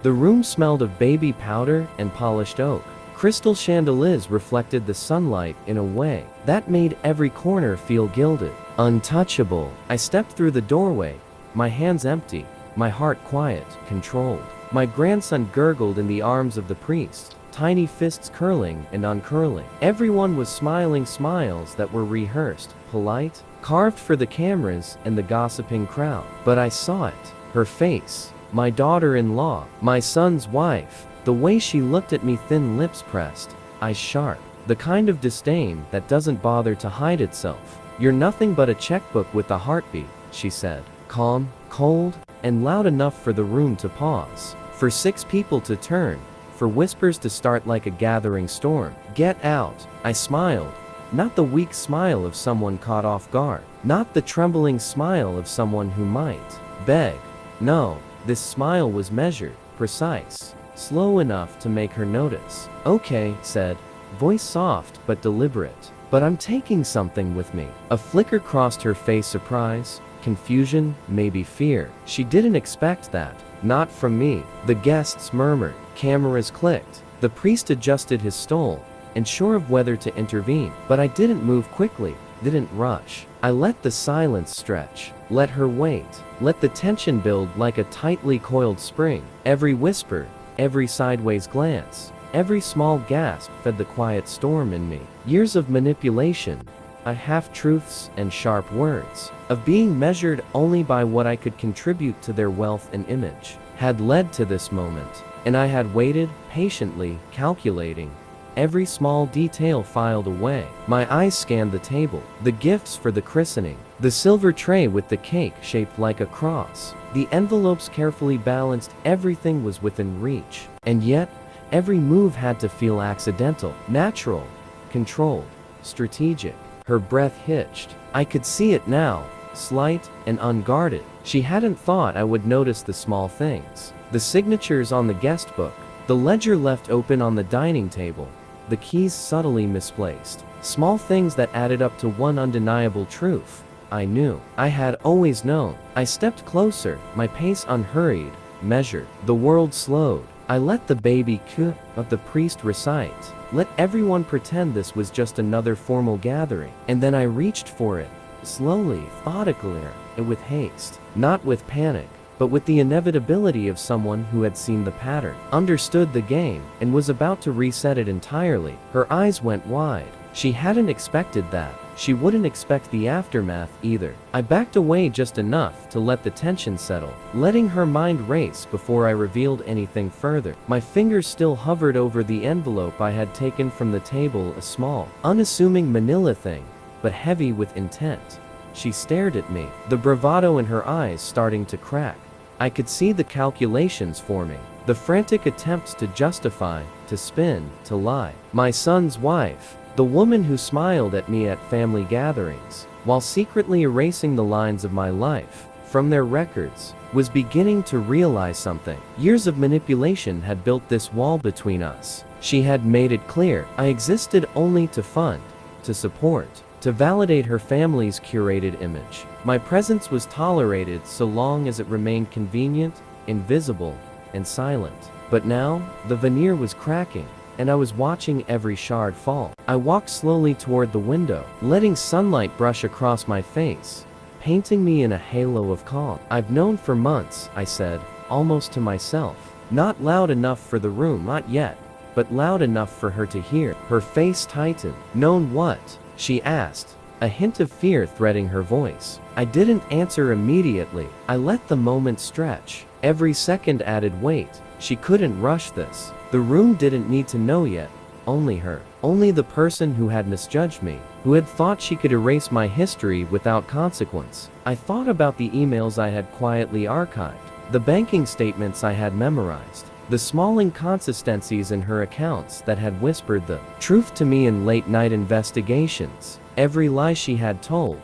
The room smelled of baby powder and polished oak. Crystal chandeliers reflected the sunlight in a way that made every corner feel gilded, untouchable. I stepped through the doorway, my hands empty, my heart quiet, controlled. My grandson gurgled in the arms of the priest, tiny fists curling and uncurling. Everyone was smiling smiles that were rehearsed, polite, carved for the cameras and the gossiping crowd. But I saw it, her face, my daughter-in-law, my son's wife. The way she looked at me, thin lips pressed, eyes sharp, the kind of disdain that doesn't bother to hide itself. "You're nothing but a checkbook with a heartbeat," she said, calm, cold, and loud enough for the room to pause, for 6 people to turn, for whispers to start like a gathering storm. "Get out," I smiled, not the weak smile of someone caught off guard, not the trembling smile of someone who might beg. No, this smile was measured, precise, slow enough to make her notice. "Okay," said, voice soft but deliberate, "but I'm taking something with me." A flicker crossed her face, surprise, confusion, maybe fear. She didn't expect that. Not from me. The guests murmured. Cameras clicked. The priest adjusted his stole, unsure of whether to intervene. But I didn't move quickly, didn't rush. I let the silence stretch, let her wait, let the tension build like a tightly coiled spring. Every whisper, every sideways glance, every small gasp fed the quiet storm in me. Years of manipulation, half-truths and sharp words, of being measured only by what I could contribute to their wealth and image, had led to this moment. And I had waited, patiently, calculating, every small detail filed away. My eyes scanned the table, the gifts for the christening, the silver tray with the cake shaped like a cross, the envelopes carefully balanced. Everything was within reach. And yet, every move had to feel accidental, natural, controlled, strategic. Her breath hitched. I could see it now, slight and unguarded. She hadn't thought I would notice the small things. The signatures on the guest book, the ledger left open on the dining table, the keys subtly misplaced. Small things that added up to one undeniable truth. I knew. I had always known. I stepped closer, my pace unhurried, measured. The world slowed. I let the baby "que" of the priest recite. Let everyone pretend this was just another formal gathering. And then I reached for it, slowly, methodically, and with haste. Not with panic, but with the inevitability of someone who had seen the pattern, understood the game, and was about to reset it entirely. Her eyes went wide. She hadn't expected that. She wouldn't expect the aftermath either. I backed away just enough to let the tension settle, letting her mind race before I revealed anything further. My fingers still hovered over the envelope I had taken from the table, a small, unassuming manila thing, but heavy with intent. She stared at me, the bravado in her eyes starting to crack. I could see the calculations forming, the frantic attempts to justify, to spin, to lie. My son's wife, the woman who smiled at me at family gatherings, while secretly erasing the lines of my life from their records, was beginning to realize something. Years of manipulation had built this wall between us. She had made it clear I existed only to fund, to support, to validate her family's curated image. My presence was tolerated so long as it remained convenient, invisible, and silent. But now, the veneer was cracking, and I was watching every shard fall. I walked slowly toward the window, letting sunlight brush across my face, painting me in a halo of calm. "I've known for months," I said, almost to myself. Not loud enough for the room, not yet, but loud enough for her to hear. Her face tightened. "Known what?" she asked, a hint of fear threading her voice. I didn't answer immediately. I let the moment stretch. Every second added weight. She couldn't rush this. The room didn't need to know yet. Only her. Only the person who had misjudged me, who had thought she could erase my history without consequence. I thought about the emails I had quietly archived, the banking statements I had memorized, the small inconsistencies in her accounts that had whispered the truth to me in late-night investigations. Every lie she had told,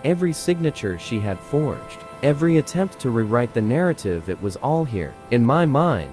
every signature she had forged, every attempt to rewrite the narrative. It was all here, in my mind,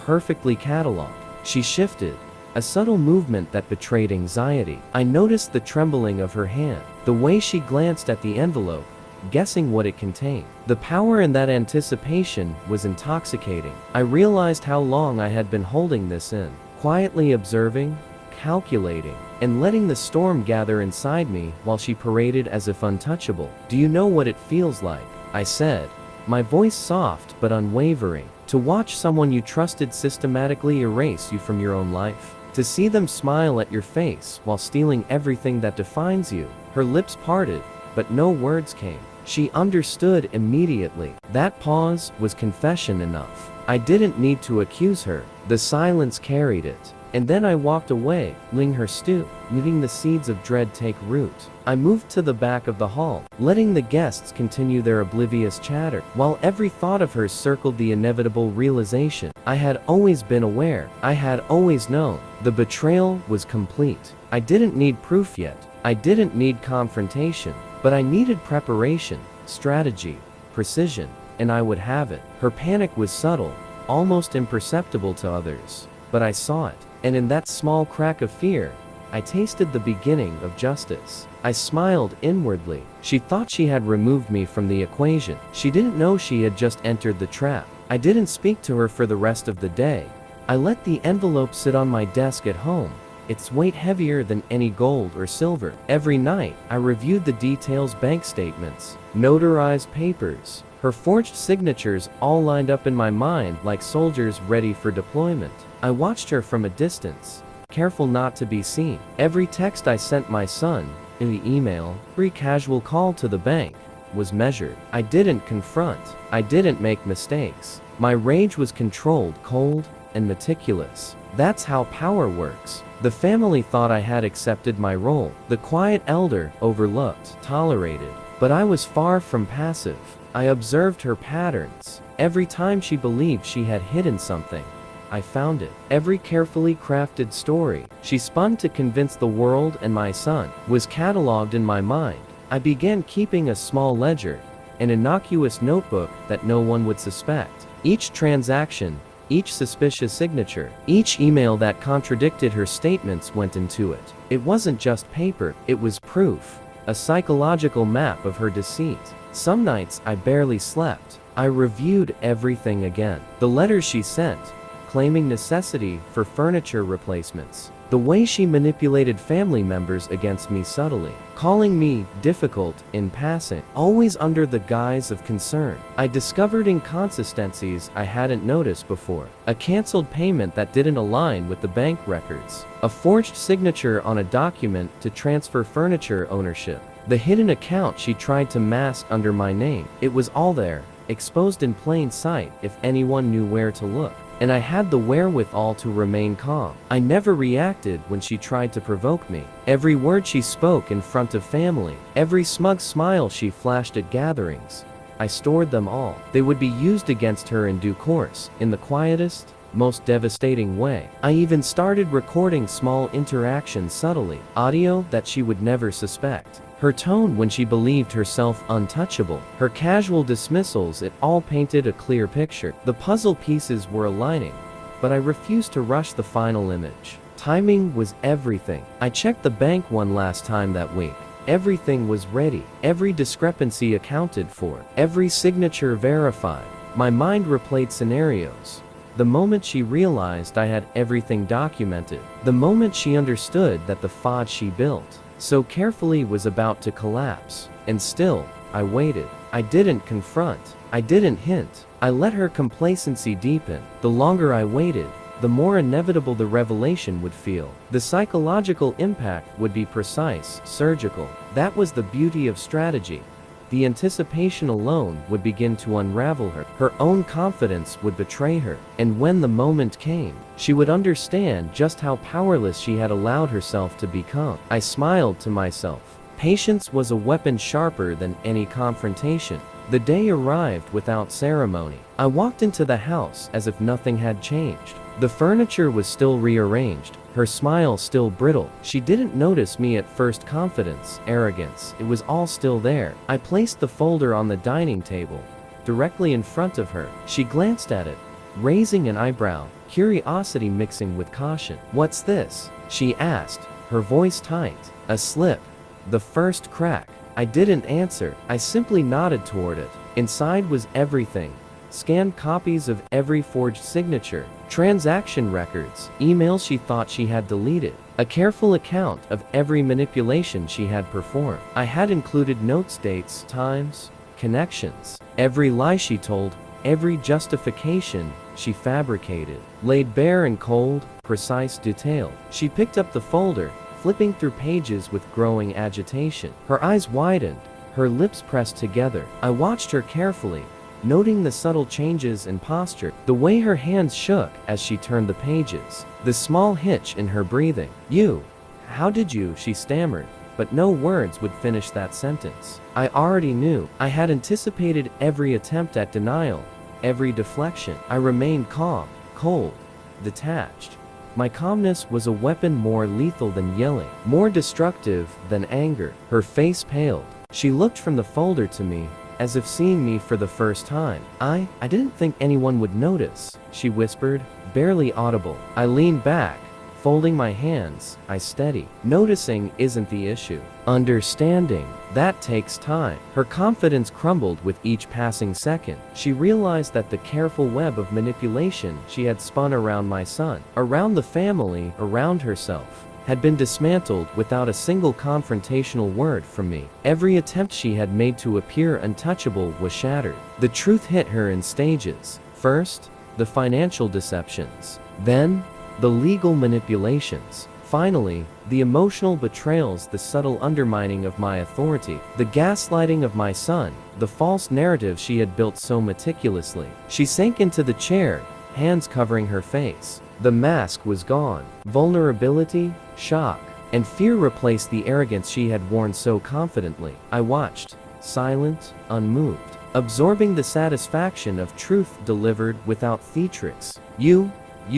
perfectly catalogued. She shifted, a subtle movement that betrayed anxiety. I noticed the trembling of her hand, the way she glanced at the envelope, guessing what it contained. The power in that anticipation was intoxicating. I realized how long I had been holding this in, quietly observing, calculating, and letting the storm gather inside me while she paraded as if untouchable. "Do you know what it feels like?" I said, my voice soft but unwavering. "To watch someone you trusted systematically erase you from your own life. To see them smile at your face while stealing everything that defines you." Her lips parted, but no words came. She understood immediately. That pause was confession enough. I didn't need to accuse her. The silence carried it. And then I walked away, letting her stew, letting the seeds of dread take root. I moved to the back of the hall, letting the guests continue their oblivious chatter, while every thought of hers circled the inevitable realization. I had always been aware. I had always known. The betrayal was complete. I didn't need proof yet. I didn't need confrontation. But I needed preparation, strategy, precision, and I would have it. Her panic was subtle, almost imperceptible to others. But I saw it. And in that small crack of fear, I tasted the beginning of justice. I smiled inwardly. She thought she had removed me from the equation. She didn't know she had just entered the trap. I didn't speak to her for the rest of the day. I let the envelope sit on my desk at home, its weight heavier than any gold or silver. Every night, I reviewed the details: bank statements, notarized papers, her forged signatures, all lined up in my mind like soldiers ready for deployment. I watched her from a distance, careful not to be seen. Every text I sent my son, every email, every casual call to the bank, was measured. I didn't confront. I didn't make mistakes. My rage was controlled, cold, and meticulous. That's how power works. The family thought I had accepted my role. The quiet elder, overlooked, tolerated. But I was far from passive. I observed her patterns. Every time she believed she had hidden something, I found it. Every carefully crafted story she spun to convince the world and my son was cataloged in my mind. I began keeping a small ledger, an innocuous notebook that no one would suspect. Each transaction, each suspicious signature, each email that contradicted her statements went into it. It wasn't just paper, it was proof, a psychological map of her deceit. Some nights I barely slept. I reviewed everything again. The letters she sent, claiming necessity for furniture replacements. The way she manipulated family members against me subtly, calling me difficult in passing, always under the guise of concern. I discovered inconsistencies I hadn't noticed before. A canceled payment that didn't align with the bank records. A forged signature on a document to transfer furniture ownership. The hidden account she tried to mask under my name. It was all there, exposed in plain sight if anyone knew where to look. And I had the wherewithal to remain calm. I never reacted when she tried to provoke me. Every word she spoke in front of family, every smug smile she flashed at gatherings, I stored them all. They would be used against her in due course, in the quietest, most devastating way. I even started recording small interactions subtly, audio that she would never suspect. Her tone when she believed herself untouchable, her casual dismissals, it all painted a clear picture. The puzzle pieces were aligning, but I refused to rush the final image. Timing was everything. I checked the bank one last time that week. Everything was ready, every discrepancy accounted for, every signature verified. My mind replayed scenarios. The moment she realized I had everything documented, the moment she understood that the facade she built so carefully was about to collapse. And still, I waited. I didn't confront. I didn't hint. I let her complacency deepen. The longer I waited, the more inevitable the revelation would feel. The psychological impact would be precise, surgical. That was the beauty of strategy. The anticipation alone would begin to unravel her. Her own confidence would betray her. And when the moment came, she would understand just how powerless she had allowed herself to become. I smiled to myself. Patience was a weapon sharper than any confrontation. The day arrived without ceremony. I walked into the house as if nothing had changed. The furniture was still rearranged, her smile still brittle. She didn't notice me at first. Confidence, arrogance, it was all still there. I placed the folder on the dining table, directly in front of her. She glanced at it, raising an eyebrow, curiosity mixing with caution. "What's this?" she asked, her voice tight. "A slip. The first crack." I didn't answer, I simply nodded toward it. Inside was everything. Scanned copies of every forged signature, transaction records, emails she thought she had deleted, a careful account of every manipulation she had performed. I had included notes, dates, times, connections, every lie she told, every justification she fabricated, laid bare in cold, precise detail. She picked up the folder, flipping through pages with growing agitation. Her eyes widened, her lips pressed together. I watched her carefully, noting the subtle changes in posture, the way her hands shook as she turned the pages, the small hitch in her breathing. How did you, she stammered, but no words would finish that sentence. I already knew. I had anticipated every attempt at denial, every deflection. I remained calm, cold, detached. My calmness was a weapon more lethal than yelling, more destructive than anger. Her face paled. She looked from the folder to me, as if seeing me for the first time. I didn't think anyone would notice, she whispered, barely audible. I leaned back, folding my hands, I steadied. Noticing isn't the issue. Understanding, that takes time. Her confidence crumbled with each passing second. She realized that the careful web of manipulation she had spun around my son, around the family, around herself, had been dismantled without a single confrontational word from me. Every attempt she had made to appear untouchable was shattered. The truth hit her in stages. First, the financial deceptions. Then, the legal manipulations. Finally, the emotional betrayals, the subtle undermining of my authority, the gaslighting of my son, the false narrative she had built so meticulously. She sank into the chair, hands covering her face. The mask was gone. Vulnerability, shock, and fear replaced the arrogance she had worn so confidently. I watched, silent, unmoved, absorbing the satisfaction of truth delivered without theatrics. You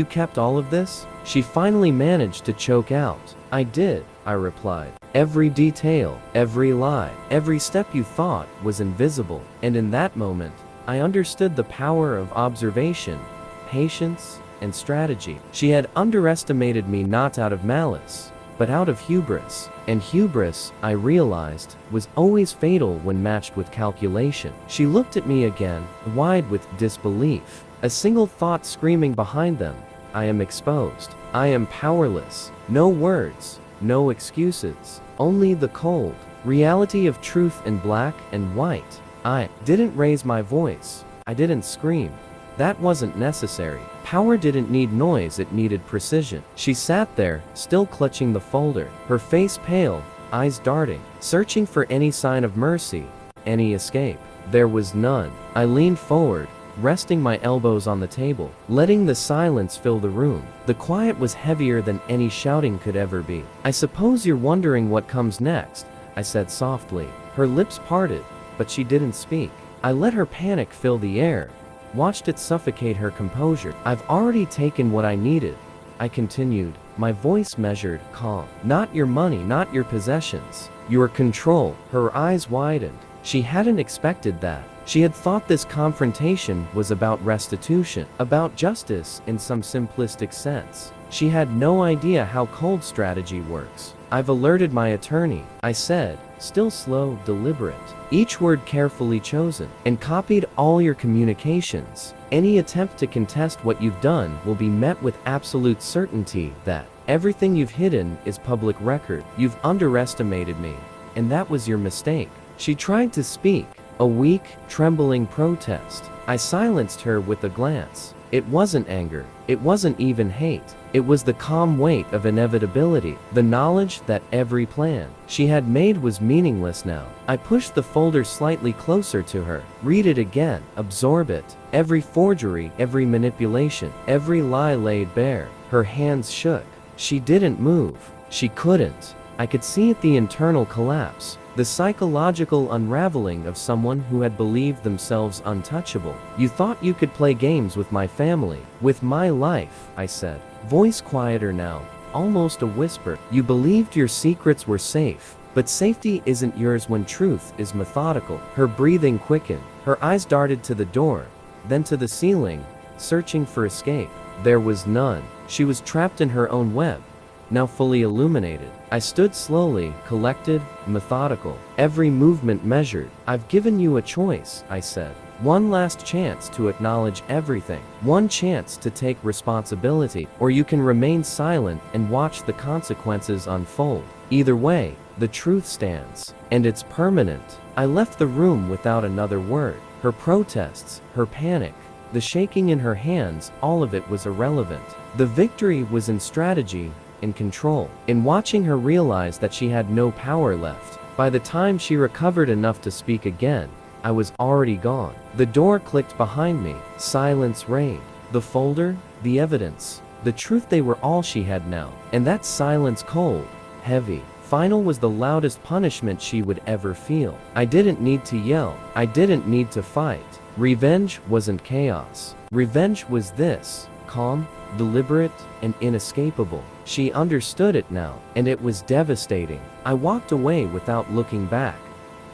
kept all of this? She finally managed to choke out. I did, I replied. Every detail, every lie, every step you thought was invisible. And in that moment, I understood the power of observation, patience, and strategy. She had underestimated me not out of malice, but out of hubris. And hubris, I realized, was always fatal when matched with calculation. She looked at me again, wide with disbelief. A single thought screaming behind them. I am exposed. I am powerless. No words, no excuses. Only the cold reality of truth in black and white. I didn't raise my voice. I didn't scream. That wasn't necessary. Power didn't need noise, it needed precision. She sat there, still clutching the folder, her face pale, eyes darting, searching for any sign of mercy, any escape. There was none. I leaned forward, resting my elbows on the table, letting the silence fill the room. The quiet was heavier than any shouting could ever be. I suppose you're wondering what comes next, I said softly. Her lips parted, but she didn't speak. I let her panic fill the air, watched it suffocate her composure. I've already taken what I needed, I continued, my voice measured, calm. Not your money, not your possessions. Your control. Her eyes widened. She hadn't expected that. She had thought this confrontation was about restitution, about justice in some simplistic sense. She had no idea how cold strategy works. I've alerted my attorney, I said, still slow, deliberate, each word carefully chosen, and copied all your communications. Any attempt to contest what you've done will be met with absolute certainty that everything you've hidden is public record. You've underestimated me, and that was your mistake. She tried to speak, a weak, trembling protest. I silenced her with a glance. It wasn't anger. It wasn't even hate. It was the calm weight of inevitability, the knowledge that every plan she had made was meaningless now. I pushed the folder slightly closer to her. Read it again. Absorb it. Every forgery, every manipulation, every lie laid bare. Her hands shook. She didn't move. She couldn't. I could see it, the internal collapse. The psychological unraveling of someone who had believed themselves untouchable. You thought you could play games with my family, with my life, I said, voice quieter now, almost a whisper. You believed your secrets were safe, but safety isn't yours when truth is methodical. Her breathing quickened. Her eyes darted to the door, then to the ceiling, searching for escape. There was none. She was trapped in her own web, now fully illuminated. I stood slowly, collected, methodical, every movement measured. "I've given you a choice," I said. "One last chance to acknowledge everything. One chance to take responsibility, or you can remain silent and watch the consequences unfold. Either way, the truth stands, and it's permanent." I left the room without another word. Her protests, her panic, the shaking in her hands, all of it was irrelevant. The victory was in strategy, in control, in watching her realize that she had no power left. By the time she recovered enough to speak again, I was already gone. The door clicked behind me. Silence reigned. The folder, the evidence, the truth, they were all she had now. And that silence, cold, heavy, final, was the loudest punishment she would ever feel. I didn't need to yell. I didn't need to fight. Revenge wasn't chaos. Revenge was this, calm, deliberate, and inescapable. She understood it now, and it was devastating. I walked away without looking back.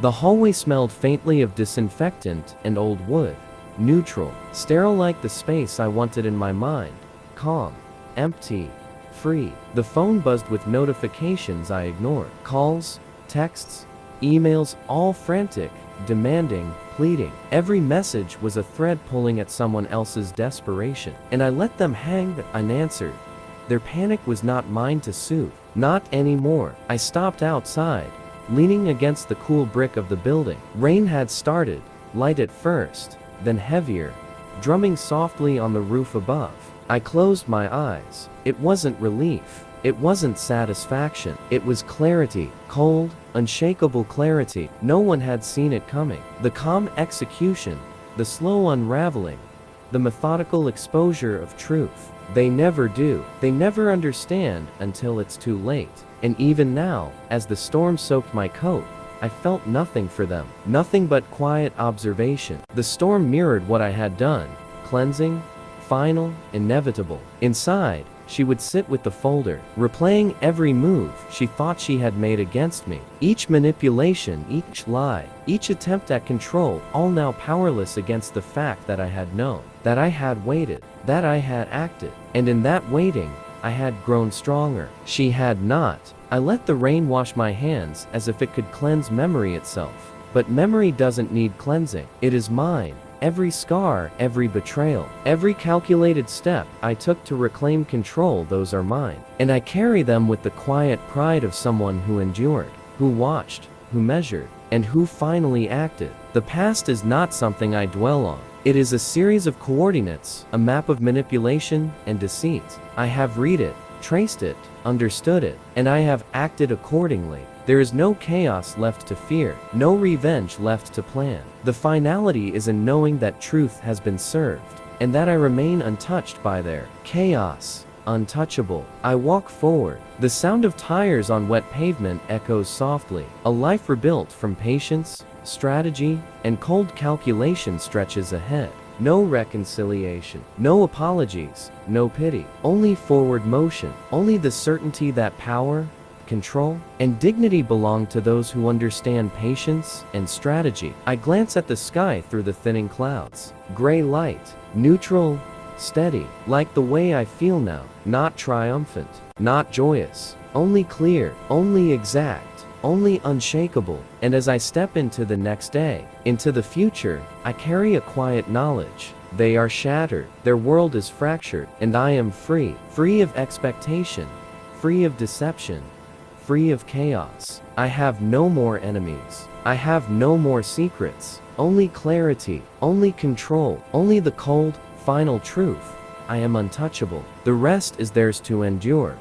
The hallway smelled faintly of disinfectant and old wood. Neutral, sterile, like the space I wanted in my mind. Calm, empty, free. The phone buzzed with notifications I ignored. Calls, texts, emails, all frantic, demanding, pleading. Every message was a thread pulling at someone else's desperation. And I let them hang unanswered. Their panic was not mine to soothe. Not anymore. I stopped outside, leaning against the cool brick of the building. Rain had started, light at first, then heavier, drumming softly on the roof above. I closed my eyes. It wasn't relief. It wasn't satisfaction. It was clarity. Cold, unshakable clarity. No one had seen it coming. The calm execution, the slow unraveling, the methodical exposure of truth. They never do. They never understand until it's too late. And even now, as the storm soaked my coat, I felt nothing for them. Nothing but quiet observation. The storm mirrored what I had done. Cleansing, final, inevitable. Inside, she would sit with the folder, replaying every move she thought she had made against me. Each manipulation, each lie, each attempt at control, all now powerless against the fact that I had known, that I had waited, that I had acted. And in that waiting, I had grown stronger. She had not. I let the rain wash my hands as if it could cleanse memory itself. But memory doesn't need cleansing. It is mine. Every scar, every betrayal, every calculated step I took to reclaim control, those are mine. And I carry them with the quiet pride of someone who endured, who watched, who measured, and who finally acted. The past is not something I dwell on. It is a series of coordinates, a map of manipulation and deceit. I have read it, traced it, understood it, and I have acted accordingly. There is no chaos left to fear, no revenge left to plan. The finality is in knowing that truth has been served, and that I remain untouched by their chaos. Untouchable. I walk forward. The sound of tires on wet pavement echoes softly. A life rebuilt from patience, strategy, and cold calculation stretches ahead. No reconciliation, no apologies, no pity. Only forward motion. Only the certainty that power, control, and dignity belong to those who understand patience and strategy. I glance at the sky through the thinning clouds. Gray light, neutral, steady, like the way I feel now. Not triumphant, not joyous, only clear, only exact, only unshakable. And as I step into the next day, into the future, I carry a quiet knowledge. They are shattered, their world is fractured, and I am free. Free of expectation, free of deception, free of chaos. I have no more enemies. I have no more secrets. Only clarity, only control, only the cold, final truth. I am untouchable. The rest is theirs to endure.